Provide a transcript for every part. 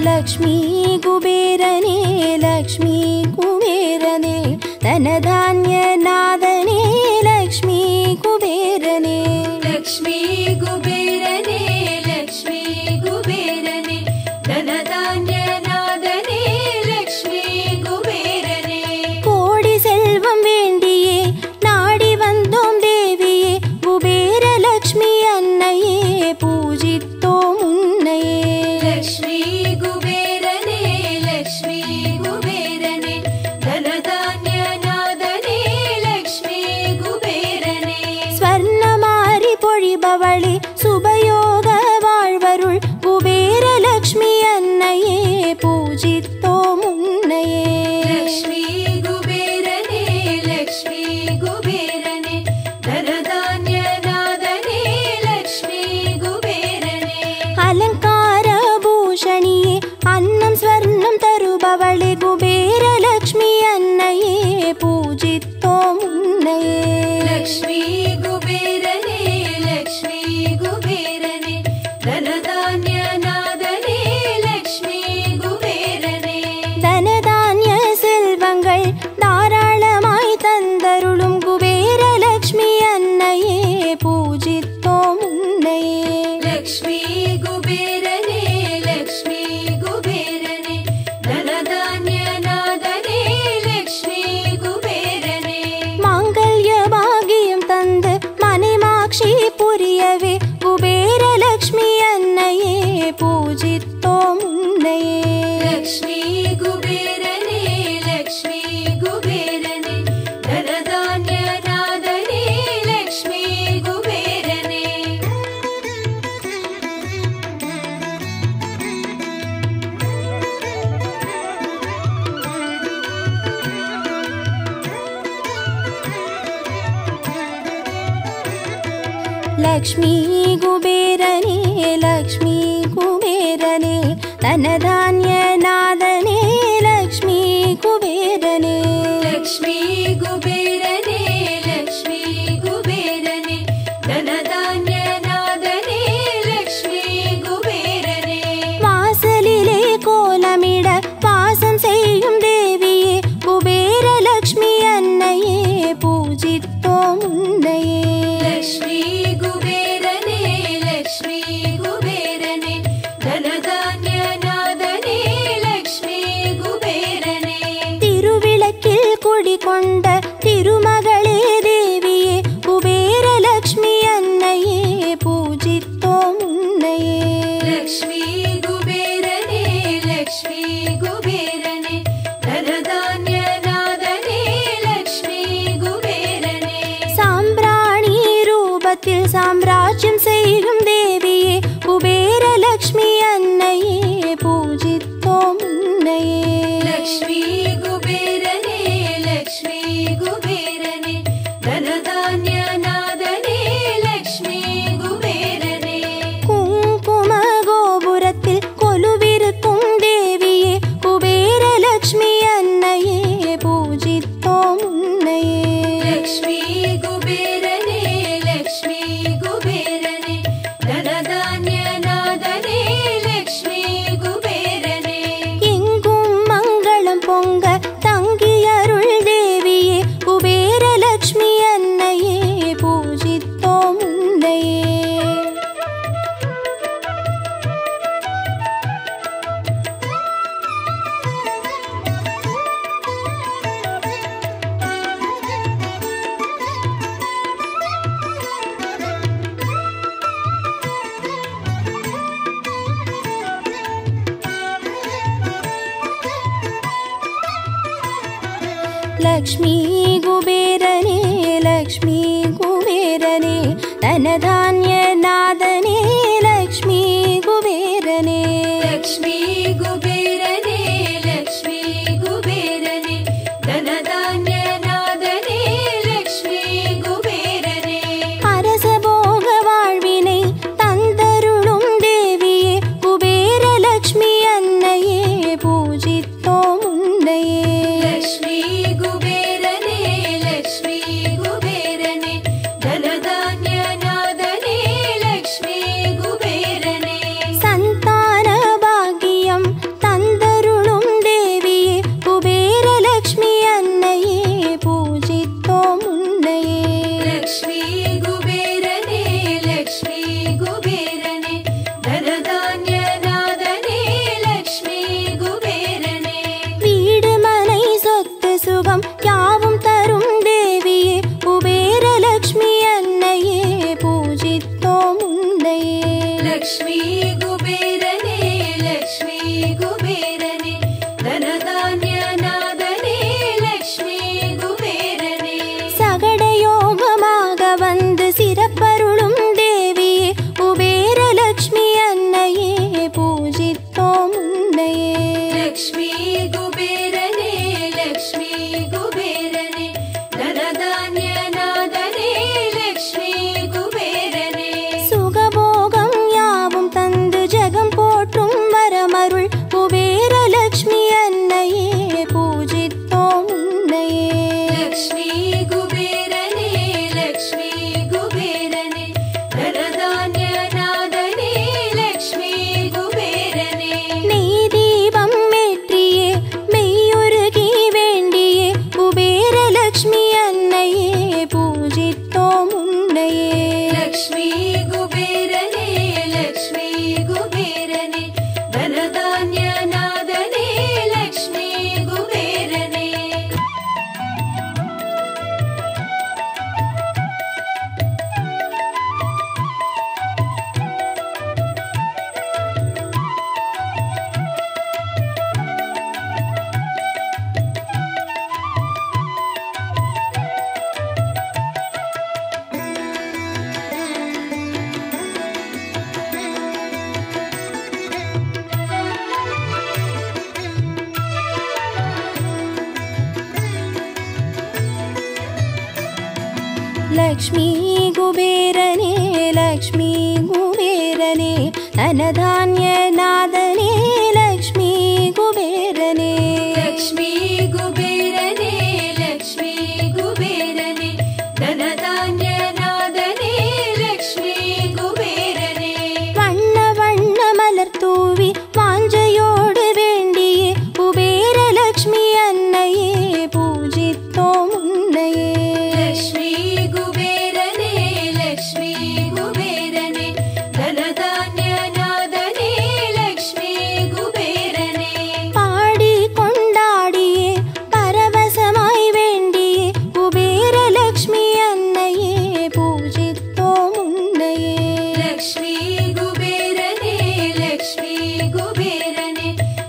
लक्ष्मी कुबेरने लक्ष्मी कुबेरने धनधान्यनादने लक्ष्मी कुबेरने लक्ष्मी कुबेरने लक्ष्मी कुबेरने धनधान्यनादने लक्ष्मी कुबेरने कोडि सेल्वम वेंडिये नाडी वंदोम देविये कुबेर लक्ष्मी अन्नये पूजित्तोम उन्नये लक्ष्मी कुबेरने लक्ष्मी कुबेरने धनधान्यनादने लक्ष्मी कुबेरने स्वर्णमारि पोळिबवळे शुभयोग वाळ्वरुळ् कुबेर लक्ष्मी अन्नये पूजित्तोम उन्नये लक्ष्मी कुबेरने लक्ष्मी कुबेरने धनधान्यनादने लक्ष्मी कुबेरने अलंकार भूषणिये अन्नं स्वर्णं तरुबवळे कुबेर लक्ष्मी अन्नये पूजित्तोम उन्नये लक्ष्मी कुबेरने लक्ष्मी कुबेरने धनधान्यनादने लक्ष्मी कुबेरने धनधान्य सेल्वंगळ धाराळमायि तंदरुळुम कुबेर लक्ष्मी अन्नये पूजित्तोम उन्नये लक्ष्मी कुबेरने लक्ष्मी कुबेरने धनधान्यनादने लक्ष्मी कुबेरने मांगल्य भाग्यं तंद मनेमाक्षि पुरियवे कुबेर लक्ष्मी अन्नये पूजित्तोम उन्नये लक्ष्मी कुबेरने लक्ष्मी कुबेरने धनधान्यनादने लक्ष्मी कुबेरने लक्ष्मी कुबेरने लक्ष्मी कुबेरने धनधान्यनादने लक्ष्मी कुबेरने लक्ष्मी कुबेरने लक्ष्मी कुबेरने धनधान्यनादने लक्ष्मी कुबेरने वासलिले कोलमिड वासं सेय्युम देविये कुबेर लक्ष्मी अन्नये पूजित्तोम उन्नये लक्ष्मी कुबेरने लक्ष्मी कुबेरने धनधान्यनादने लक्ष्मी कुबेरने तिरुविळक्किल कुडिकोंड तिरुमगळे देविये कुबेर लक्ष्मी अन्नये पूजित्तोम उन्नये लक्ष्मी कुबेरने लक्ष्मी कुबेरने धनधान्यनादने लक्ष्मी कुबेरने साम्राणि रूपत्तिल साम्राज्यं सेय्युम देविये कुबेर लक्ष्मी अन्नये पूजित्तोम उन्नये लक्ष्मी कुबेरने लक्ष्मी कुबेरने धनधान्यनादने लक्ष्मी कुबेरने कुंकुम गोपुरत्तिल कोलुविरुत्तुम देविये कुबेर लक्ष्मी अन्नये पूजित्तोम उन्नये लक्ष्मी कुबेरने लक्ष्मी कुबेरने धनधान्यनादने लक्ष्मी कुबेरने எங்கும் மங்களம் பொங்க தங்கியருள் தேவியே குபேர லக்ஷ்மி அன்னையே பூஜித்தோம் உன்னையே लक्ष्मी कुबेरने लक्ष्मी कुबेरने धनधान्यनादने लक्ष्मी कुबेरने लक्ष्मी कुबेरने लक्ष्मी कुबेरने धनधान्यनादने लक्ष्मी कुबेरने அரச போக வாழ்வினை தந்தருளும் தேவியே குபேர லக்ஷ்மி அன்னையே பூஜித்தோம் உன்னையே लक्ष्मी कुबेरने लक्ष्मी कुबेरने धनधान्यनादने லக்ஷ்மி குபேரனே லக்ஷ்மி குபேரனே தனதான்ய நாதனே லக்ஷ்மி குபேரனே சகடயோகமாக வந்து சிறப்பருளும் தேவியே குபேரலக்ஷ்மி அன்னையே பூஜித்தோம் உன்னையே லக்ஷ்மி குபேரனே லக்ஷ்மி குபேரனே தனதான்ய நாதனே லக்ஷ்மி குபேரனே சுகபோகம் யாவும் தந்து ஜெகம் போற்றும் வரமருள் குபேரலக்ஷ்மி அன்னையே பூஜித்தோம் உன்னையே லக்ஷ்மி குபேரனே லக்ஷ்மி குபேரனே தனதான்ய நாதனே லக்ஷ்மி குபேரனே நெய் தீபம் ஏற்றியே மெய்யுருகி வேண்டியே குபேரலக்ஷ்மி அன்னையே பூஜித்தோம் உன்னையே லக்ஷ்மி குபேரனே லக்ஷ்மி குபேரனே தனதான்ய நாதனே லக்ஷ்மி குபேரனே லக்ஷ்மி குபேரனே லக்ஷ்மி குபேரனே தனதான்ய நாதனே லக்ஷ்மி குபேரனே லக்ஷ்மி குபேரனே லக்ஷ்மி குபேரனே தனதான்ய நாதனே லக்ஷ்மி குபேரனே வண்ண வண்ண மலர் தூவி வாஞ்சையோடு வேண்டியே குபேரலக்ஷ்மி அன்னையே பூஜித்தோம் உன்னையே லக்ஷ்மி குபேரனே லக்ஷ்மி குபேரனே தனதான்ய நாதனே லக்ஷ்மி குபேரனே பாடி கொண்டாடியே பரவசமாய் வேண்டியே குபேரலக்ஷ்மி அன்னையே பூஜித்தோம் உன்னையே லக்ஷ்மி குபேரனே லக்ஷ்மி குபேரனே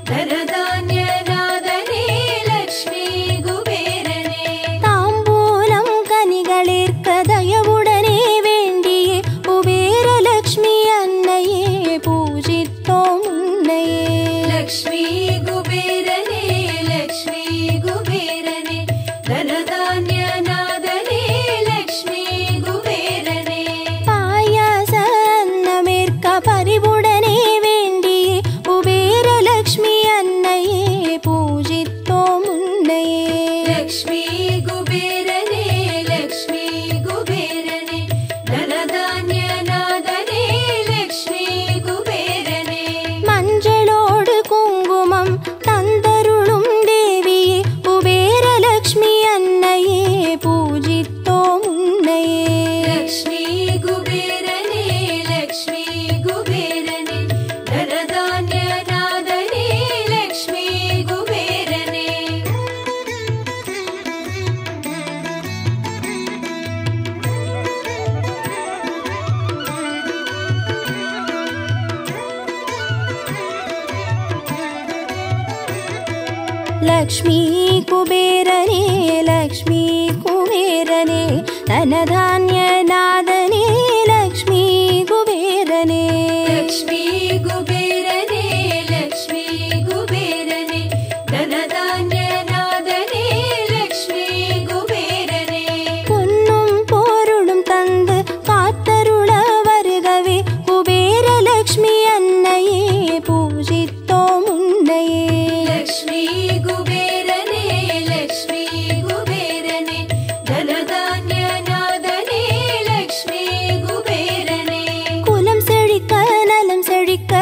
தனதான்ய நாதனே லக்ஷ்மி குபேரனே தாம்பூலம் கனிகளேற்க தயவுடனே வேண்டியே குபேரலக்ஷ்மி அன்னையே பூஜித்தோம் உன்னையே லக்ஷ்மி குபேரனே லக்ஷ்மி குபேரனே தனதான்ய நாதனே லக்ஷ்மி குபேரனே பாயாச அன்னமேற்க பரிவுடனே வேண்டியே குபேரலக்ஷ்மி அன்னையே பூஜித்தோம் உன்னையே லக்ஷ்மி குபேரனே லக்ஷ்மி குபேரனே தனதான்ய நாதனே லக்ஷ்மி குபேரனே மஞ்சளோடு குங்குமம் தந்தருளும் தேவியே குபேரலக்ஷ்மி அன்னையே பூஜித்தோம் உன்னையே லக்ஷ்மி குபேரனே லக்ஷ்மி குபேரனே தனதான்ய நாதனே லக்ஷ்மி குபேரனே லக்ஷ்மி குபேரனே லக்ஷ்மி குபேரனே தனதான்ய நாதனே லக்ஷ்மி குபேரனே லக்ஷ்மி குபேரனே லக்ஷ்மி குபேரனே தனதான்ய நாதனே லக்ஷ்மி குபேரனே பொன்னும் பொருளும் தந்து காத்தருள வருகவே குபேரலக்ஷ்மி அன்னையே பூஜித்தோம் உன்னையே லக்ஷ்மி குபேரனே லக்ஷ்மி குபேரனே தனதான்ய நாதனே லக்ஷ்மி குபேரனே குலம் செழிக்க நலம் செழிக்க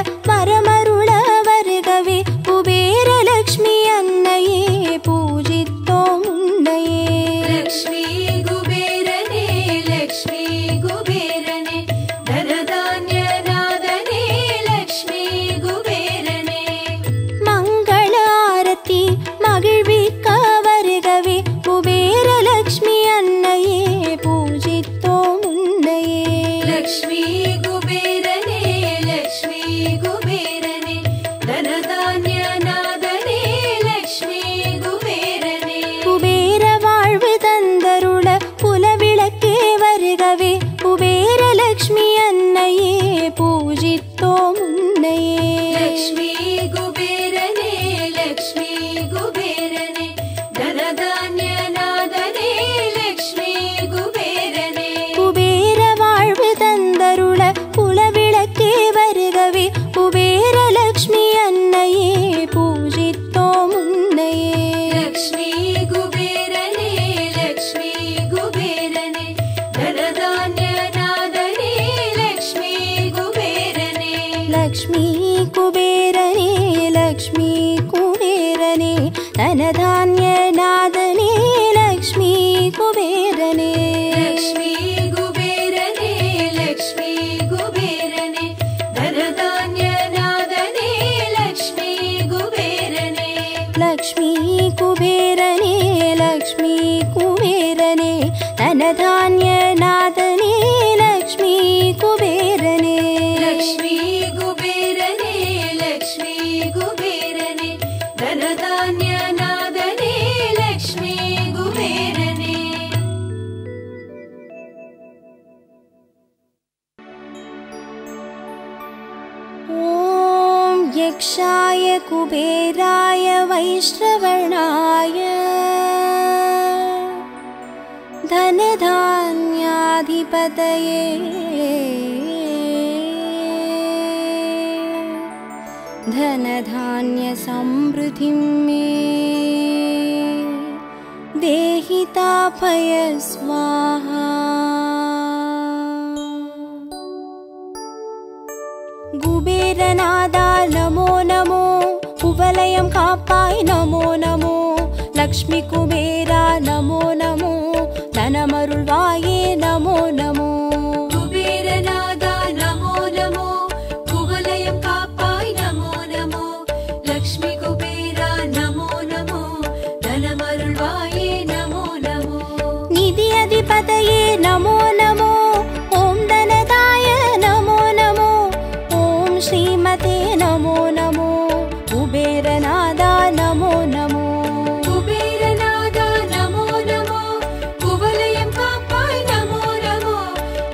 லக்ஷ்மி குபேரனே லக்ஷ்மி குபேரனே தனதான்ய நாதனே லக்ஷ்மி குபேரனே லக்ஷ்மி குபேரனே லக்ஷ்மி குபேரனே தனதான்ய நாதனே லக்ஷ்மி குபேரனே லக்ஷ்மி குபேரனே லக்ஷ்மி குபேரனே தனதான்ய நாதனே லக்ஷ்மி குபேரனே லக்ஷ்மி குபேரனே லக்ஷ்மி குபேரனே தனதான்ய நாதனே லக்ஷ்மி குபேரனே ஓம் யக்ஷாய குபேராய வைஷ்ணவர்ணாய धनधान्याधिपतये धनधान्यसमृद्धिं मे देहि तापय स्वाहा कुबेरनादा नमो नमो कुवलयं कापाय नमो नमो लक्ष्मी कुबेरा नमो नमो धनमरुळ्वाये नमो नमो குபேரநாதா நமோ நமோ குவலயம் காப்பாய் நமோ நமோ லக்ஷ்மி குபேரா நமோ நமோ தனமருள்வாயே நமோ நமோ निधि अधिपतये नमो नमो ॐ धनदाय नमो नमो ॐ श्रीमते नमो नमो कुबेरनादा नमो नमो குபேரநாதா நமோ நமோ குவலயம் காப்பாய் நமோ நமோ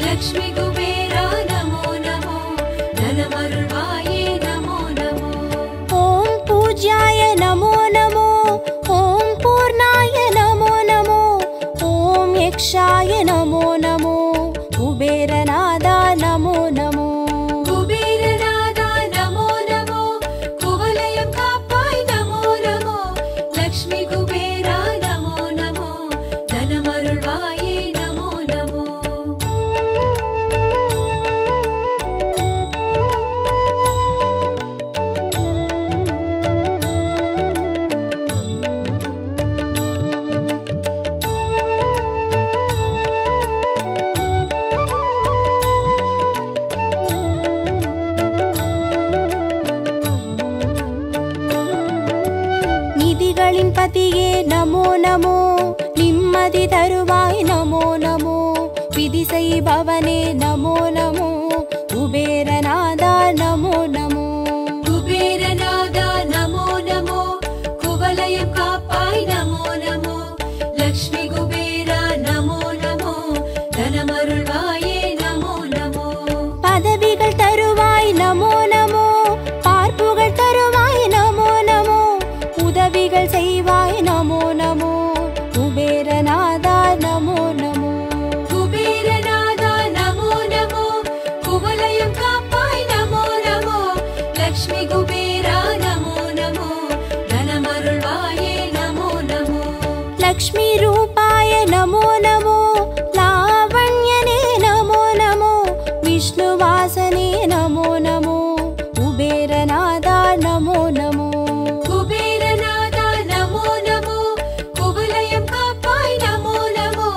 லக்ஷ்மி குபேரா நமோ நமோ தனமருள்வாயே நமோ நமோ ॐ पूज्याय नमो नमो ॐ पूर्णाय नमो नमो ॐ यक्षाय नमो नमो कुबेरनादा नमो नमो குபேரநாதா நமோ நமோ குவலயம் காப்பாய் நமோ நமோ லக்ஷ்மி குபேரா நமோ நமோ தனமருள்வாயே நமோ நமோ निधिகளின் பதியே நமோ நமோ நிம்மதி தருவாய் நமோ நமோ விதி செய்பவனே நமோ நமோ குபேரநாதா நமோ நமோ குபேரநாதா நமோ நமோ குவலயம் காப்பாய் நமோ நமோ லக்ஷ்மி குபேரா நமோ நமோ தனமருள்வாயே நமோ நமோ பதவிகள் தருவாய் நமோ நமோ பார்ப்புகள் தருவாய் நமோ நமோ உதவிகள் செய்வாய் நமோ நமோ குபேரநாதா நமோ நமோ குபேரநாதா நமோ நமோ குவலயம் காப்பாய் நமோ நமோ லக்ஷ்மி குபேரா நமோ நமோ தனமருள்வாயே நமோ நமோ लक्ष्मी रूपाय नमो नमो लावण्यने नमो नमो विष्णुवासने नमो नमो कुबेरनादा नमो नमो குபேரநாதா நமோ நமோ குவலயம் காப்பாய் நமோ நமோ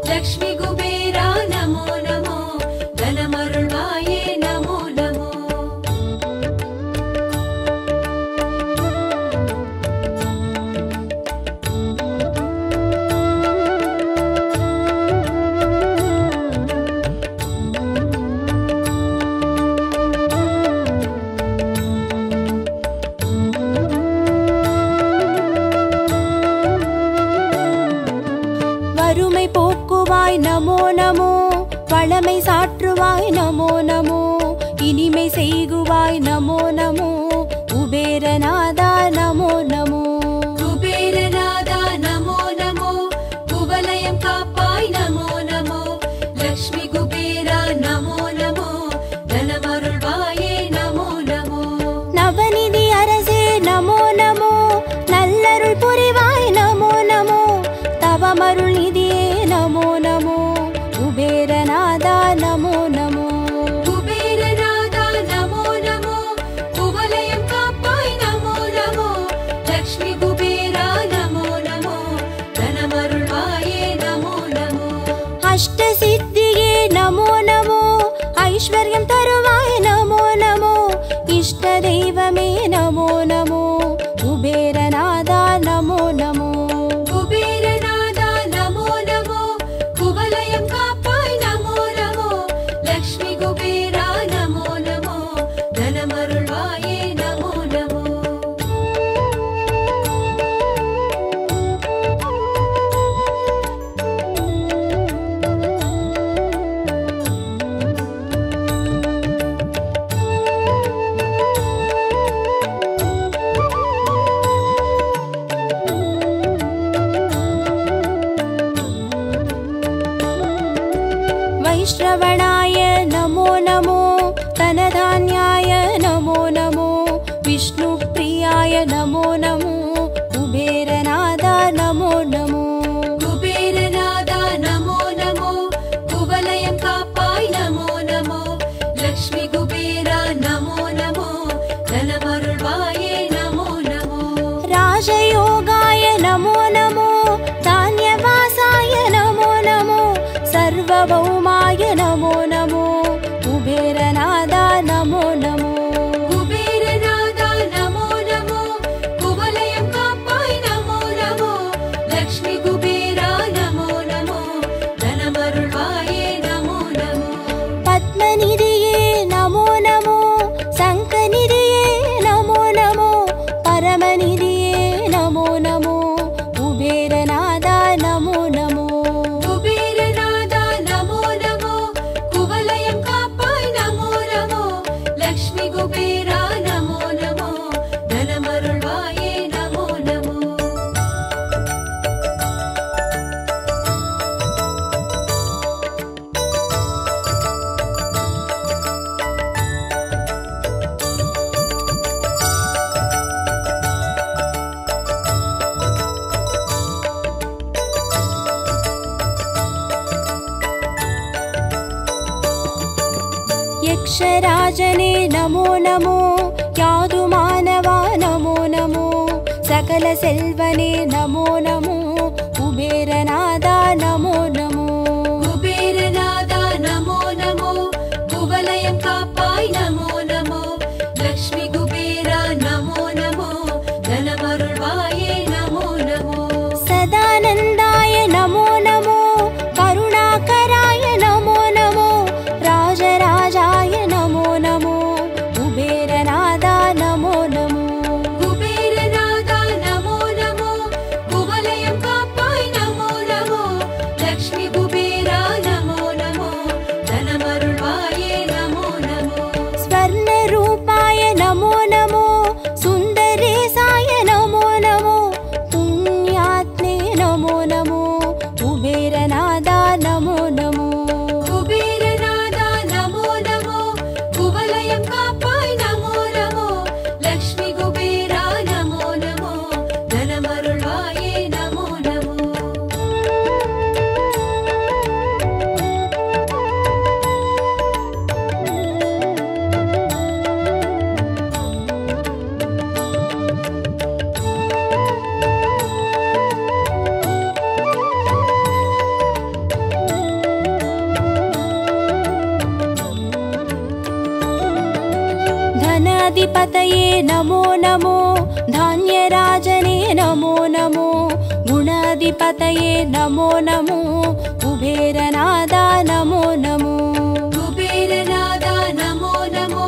லக்ஷ்மி குபேரா நமோ நமோ தனமருள்வாயே நமோ நமோ வறுமை போக்குவாய் நமோ நமோ வளமை சாற்றுவாய் நமோ நமோ இனிமை செய்குவாய் நமோ நமோ குபேரநாதா நமோ நமோ குபேரநாதா நமோ நமோ குவலயம் காப்பாய் நமோ நமோ லக்ஷ்மி குபேரா நமோ நமோ தனமருள்வாயே நமோ நமோ நவநிதி அரசே நமோ நமோ நல்லருள் புரிவாய் நமோ நமோ தவமருள் நிதியே நமோ நமோ குபேரநாதா நமோ நமோ குபேரநாதா நமோ நமோ इष्ट दैवमे नमो नमो कुबेरनादा नमो नमो कुबेरनादा नमो नमो कुवलयं काप्पाय नमो नमो लक्ष्मी कुबेरा नमो नमो धनमरुळ्वाये नमो नमो वैश्रवणाय नमो नमो धनधान्याय नमो नमो विष्णुप्रियाय नमो नमो कुबेरनादा नमो नमो कुबेरनादा नमो नमो कुवलयं काप्पाय नमो नमो लक्ष्मी कुबेरा नमो नमो धनमरुळ्वाये नमो नमो राजयोगाय नमो नमो धान्यवासाय नमो नमो सर्वभौमाय नमो नमो कुबेरनादा नमो नमो कुबेरनादा नमो नमो कुवलयं काप्पाय नमो नमो लक्ष्मी कुबेरा नमो नमो धनमरुळ्वाये नमो नमो पद्मनिधिये नमो नमो शङ्खनिधिये नमो नमो परमनिधिये नमो नमो कुबेरनादा नमो नमो कुबेरनादा नमो नमो कुवलयं काप्पाय नमो नमो लक्ष्मी कुबेरा नमो नमो धनमरुळ्वाये नमो नमो यक्षराजने नमो नमो यादुमानवा नमो नमो सकलसेल्वने नमो नमो कुबेरनादा नमो नमो कुबेरनादा नमो नमो कुवलयं काप्पाय नमो नमो लक्ष्मी कुबेरा नमो नमो धनमरुळ्वाये नमो नमो सदानन्दाय नमो नमो करुणाकराय नमो नमो राजराजाय नमो नमो कुबेरनादा नमो नमो कुबेरनादा नमो नमो कुवलयं काप्पाय नमो नमो लक्ष्मी कुबेरा नमो नमो धनमरुळ्वाये नमो नमो स्वर्णरूपाय नमो नमो सुन्दरेशाय नमो नमो पुण्यात्मे नमो नमो कुबेरनादा नमो नमो कुबेरनादा नमो नमो कुवलयं काप्पाय नमो नमो लक्ष्मी कुबेरा नमो नमो धनमरुळ्वाये नमो नमो धनाधिपतये नमो नमो धान्यराजने नमो नमो गुणाधिपतये नमो नमो कुबेरनादा नमो नमो कुबेरनादा नमो नमो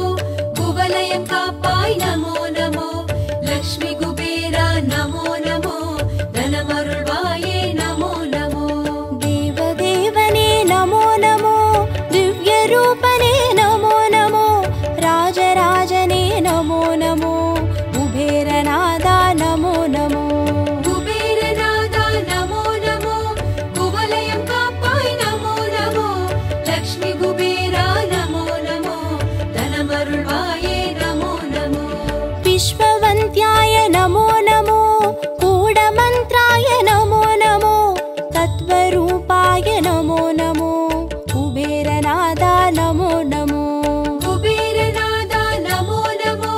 कुवलयं काप्पाय नमो नमो लक्ष्मी कुबेरा नमो नमो धनमरुळ्वाये नमो नमो देवदेवने नमो नमो दिव्यरूपने नमो नमो राजराजने नमो नमो कुबेरनादा नमो नमो कुबेरनादा नमो नमो कुवलयं काप्पाय नमो नमो लक्ष्मी कुबेरा नमो नमो धनमरुळ्वाये नमो नमो विश्ववन्त्याय नमो नमो कूढमन्त्राय नमो नमो तत्त्वरूपाय नमो नमो कुबेरनादा नमो नमो कुबेरनादा नमो नमो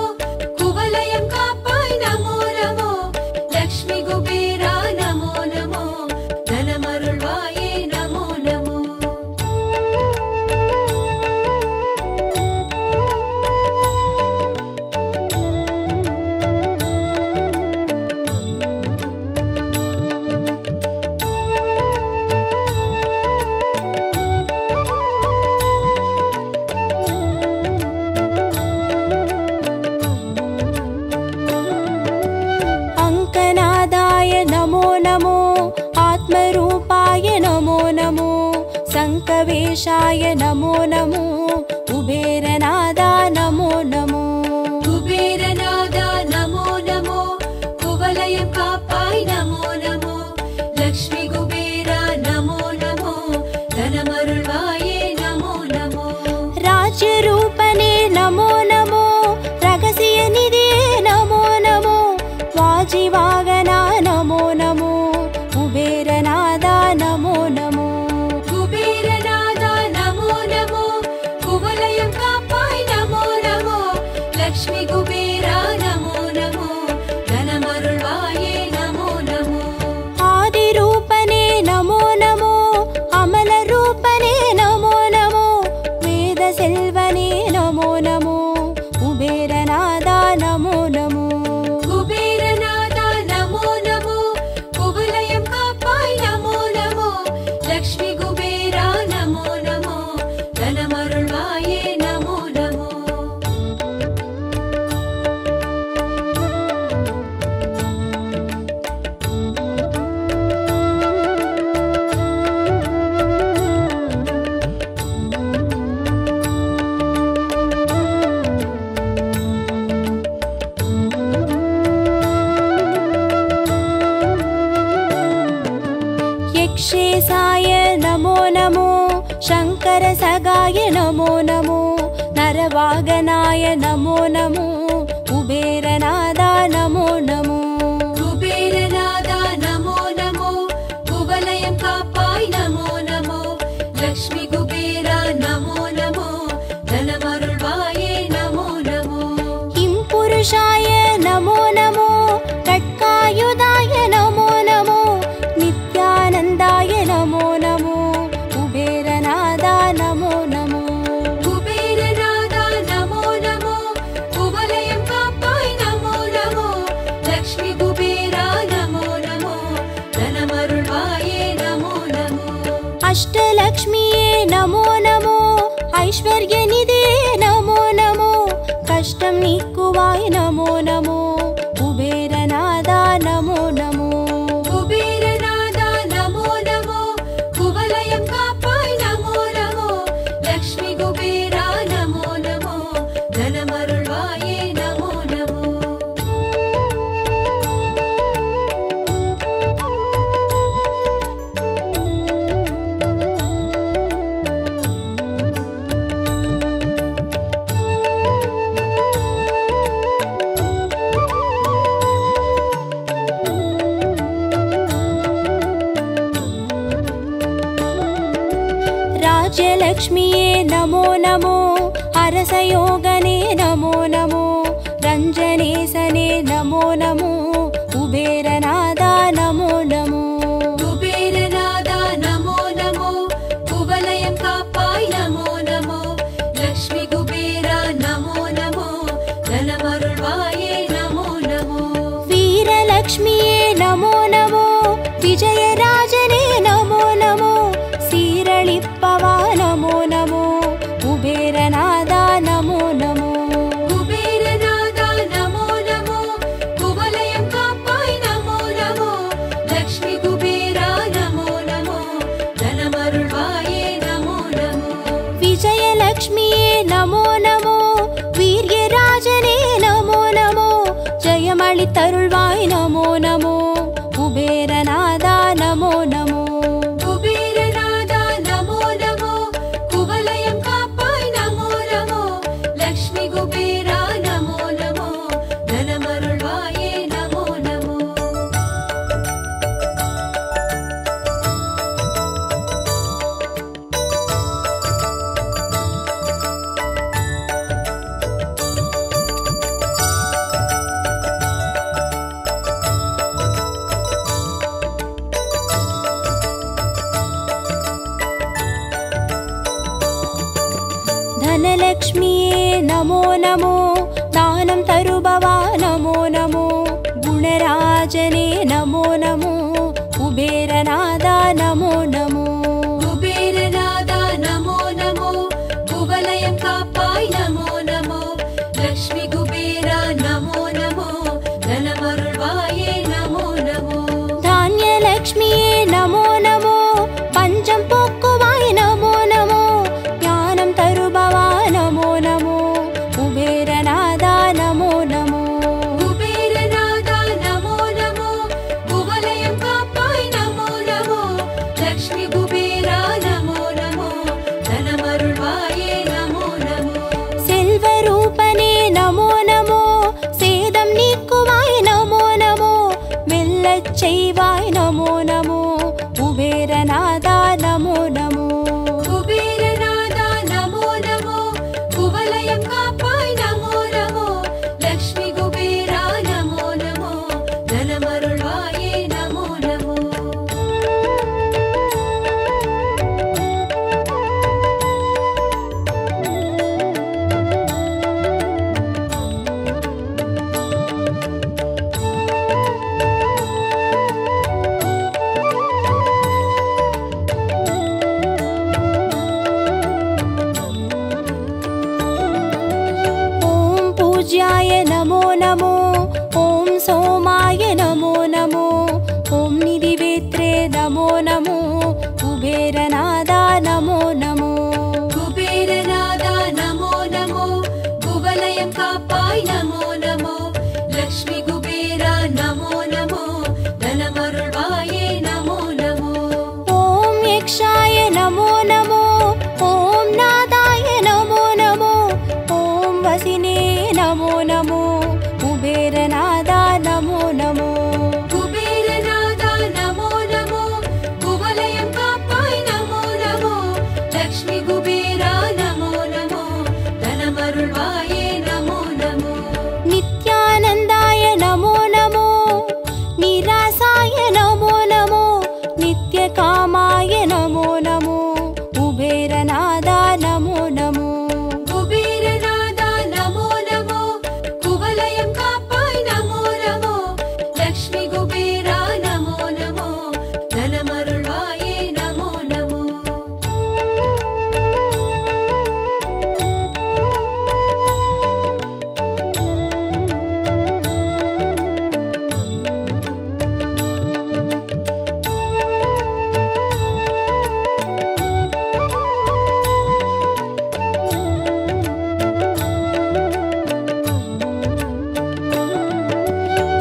कुवलयं काप्पाय नमो नमो लक्ष्मी कुबेरा नमो नमो धनमरुळ्वाये नमो नमो शङ्खवेशाय नमो नमो कुबेरनादा नमो नमो कुबेरनादा नमो नमो कुवलयं कापाय नमो नमो लक्ष्मी कुबेरा नमो नमो धनमरुळ्वाये नमो नमो राज्यरूपने नमो नमो रहस्यनिधिये नमो नमो वाजिवागना नमो नमो कुबेरनादा नमो नमो कुबेरनादा नमो नमो कुवलयं कापाय नमो नमो लक्ष्मी कुबेरा नमो नमो धनमरुळ्वाये नमो नमो आदिरूपने नमो नमो अमलरूपने नमो नमो वेदसेल्वने नमो नमो कुबेरनादा नमो नमो कुबेरनादा नमो नमो कुवलयं कापाय नमो नमो लक्ष्मी कुबेरा नमो नमो धनमरुळ्वाये नमो नमो यक्षेशाय नमो नमो शङ्करसगाय नमो नमो नरवागनाय नमो नमो कुबेरनादा नमो नमो कुबेरनादा नमो नमो कुवलयं कापाय नमो नमो लक्ष्मी कुबेरा नमो नमो धनमरुळ्वाये नमो नमो हिंपुरुषाय नमो नमो खड्गायुधाय नमो नमो नित्यानन्दाय नमो नमो कुबेरनादा नमो नमो कुबेरनादा नमो नमो कुवलयं कापाय नमो नमो लक्ष्मी कुबेरा नमो नमो धनमरुळ्वाये नमो नमो अष्टलक्ष्मिये नमो नमो ऐश्वर्यनिधिये नमो नमो कष्टं नीक्कुवाय नमो नमो कुबेरनादा नमो नमो कुबेरनादा नमो नमो कुवलयं कापाय नमो नमो लक्ष्मी कुबेरा नमो नमो धनमरुळ्वाये नमो नमो राज्यलक्ष्मिये नमो नमो अरसयोगने नमो नमो रञ्जनेशने नमो नमो कुबेरनादा नमो नमो कुबेरनादा नमो नमो कुवलयं कापाय नमो नमो लक्ष्मी कुबेरा नमो नमो धनमरुळ्वाये नमो नमो वीरलक्ष्मिये नमो नमो विजयराजने नमो नमो सीरळिप्पवा नमो नमो कुबेरनादा नमो नमो कुबेरनादा नमो नमो कुवलयं कापाय नमो नमो लक्ष्मी कुबेरा नमो नमो धनमरुळ्वाये नमो नमो विजयलक्ष्मिये नमो नमो वीर्यराजने नमो नमो जयमळितरुळ्वाय नमो नमो कुबेरनादा नमो नमो कुबेरनादा नमो नमो कुवलयं कापाय नमो नमो लक्ष्मी कुबेरा नमो नमो धनमरुळ्वाये नमो नमो धनलक्ष्मिये नमो नमो दानं तरुभवा नमो नमो गुणराजने नमो नमो कुबेरनादा नमो नमो कुबेरनादा नमो नमो कुवलयं कापाय नमो नमो लक्ष्मी कुबेरा नमो नमो धनमरुळ्वाये नमो नमो धान्यलक्ष्मिये नमो नमो पञ्चं पोक्कुवाय नमो காப்பாய் நமோ நமோ லக்ஷ்மி குபேரா நமோ நமோ தனமருள்வாயே நமோ நமோ ஓம் யக்ஷாய நமோ நமோ ஓம் நாதாய நமோ நமோ ஓம் வசினே நமோ நமோ குபேரநாதா நமோ நமோ குபேரநாதா நமோ நமோ குவலயம் காப்பாய் நமோ நமோ லக்ஷ்மி குபேரா நமோ நமோ தனமருள்வாயே நமோ நமோ நித்யானந்தாய நமோ நமோ நிராசாய நமோ நமோ நித்யகாமாய நமோ நமோ குபேரநாதா நமோ நமோ குபேரநாதா நமோ நமோ குவலயம் காப்பாய் நமோ நமோ லக்ஷ்மி குபேரா நமோ நமோ தனமருள்வாயே நமோ நமோ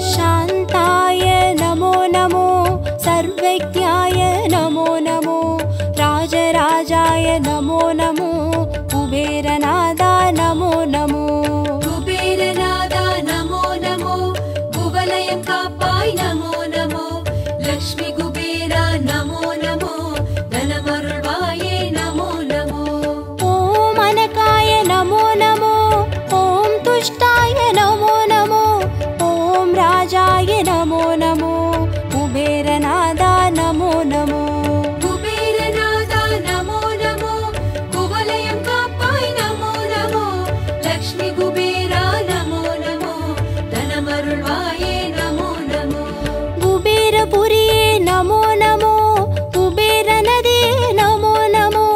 शान्ताय नमो नमो सर्वज्ञाय नमो नमो राजराजाय नमो नमो कुबेरनादा नमो नमो குபேரநாதா நமோ நமோ குவலயம் காப்பாய் நமோ நமோ லக்ஷ்மி குபேரா நமோ நமோ தனமருள்வாயே நமோ நமோ ॐ अनकाय नमो नमो ॐ तुष्टाय नमो नमो ॐ राजाय नमो नमो कुबेरनादा नमो नमो குபேரநாதா நமோ நமோ குவலயம் காப்பாய் நமோ நமோ லக்ஷ்மி குபேரா நமோ நமோ தனமருள்வாயே நமோ நமோ कुबेरपुरिये नमो नमो कुबेरनदे नमो नमो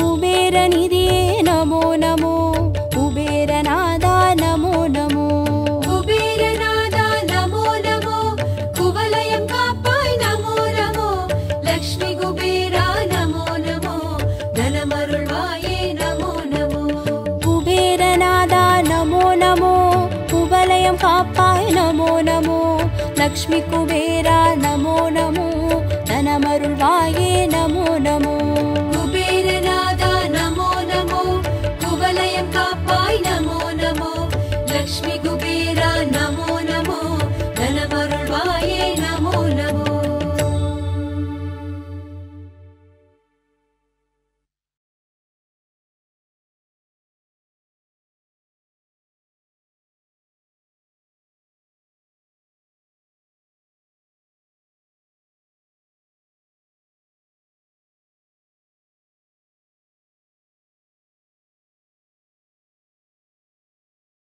कुबेरनिधिये नमो नमो कुबेरनादा नमो नमो குபேரநாதா நமோ நமோ குவலயம் காப்பாய் நமோ நமோ லக்ஷ்மி குபேரா நமோ நமோ தனமருள்வாயே நமோ நமோ कुबेरनादा नमो नमो कुवलयं कापाय नमो नमो लक्ष्मी कुबेरा नमो नमो धनमरुள்வாயே नमो नमो